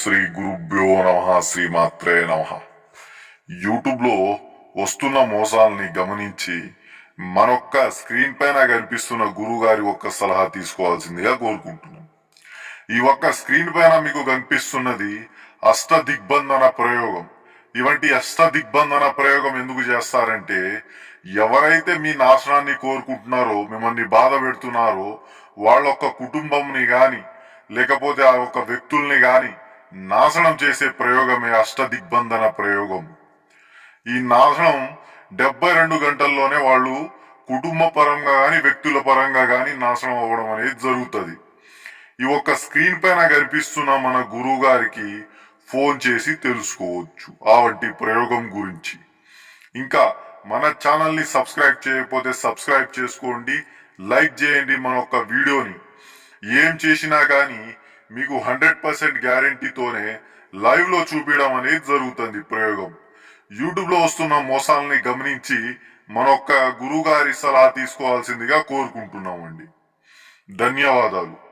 శ్రీ గురుభ్యో నమః శ్రీమాత్రే నమః. యూట్యూబ్ లో వస్తున్న మోసాలని గమనించి మనొక్క స్క్రీన్ పైన కనిపిస్తున్న గురువు గారి ఒక్క సలహా తీసుకోవాల్సిందిగా కోరుకుంటున్నాం. ఈ ఒక్క స్క్రీన్ పైన మీకు కనిపిస్తున్నది అష్ట దిగ్బంధన ప్రయోగం. ఇవంటి అష్ట దిగ్బంధన ప్రయోగం ఎందుకు చేస్తారంటే, ఎవరైతే మీ నాశనాన్ని కోరుకుంటున్నారో, మిమ్మల్ని బాధ పెడుతున్నారో వాళ్ళొక్క కుటుంబంని గాని లేకపోతే ఆ ఒక వ్యక్తుల్ని గాని నాశనం చేసే ప్రయోగమే అష్ట దిగ్బంధన ప్రయోగం. ఈ నాశనం 72 గంటల్లోనే వాళ్ళు కుటుంబ పరంగా గాని వ్యక్తుల పరంగా గాని నాశనం అవ్వడం అనేది జరుగుతుంది. ఈ ఒక్క స్క్రీన్ పైన కనిపిస్తున్న మన గురువు గారికి ఫోన్ చేసి తెలుసుకోవచ్చు ఆ వంటి ప్రయోగం గురించి. ఇంకా మన ఛానల్ ని సబ్స్క్రైబ్ చేయకపోతే సబ్స్క్రైబ్ చేసుకోండి, లైక్ చేయండి. మన ఒక్క వీడియోని ఏం చేసినా గానీ మీకు 100% గ్యారంటీతోనే లైవ్ లో చూపించడం అనేది జరుగుతుంది ప్రయోగం. యూట్యూబ్ లో వస్తున్న మోసాలని గమనించి మనొక్క గురువు గారి సలహా తీసుకోవాల్సిందిగా కోరుకుంటున్నామండి. ధన్యవాదాలు.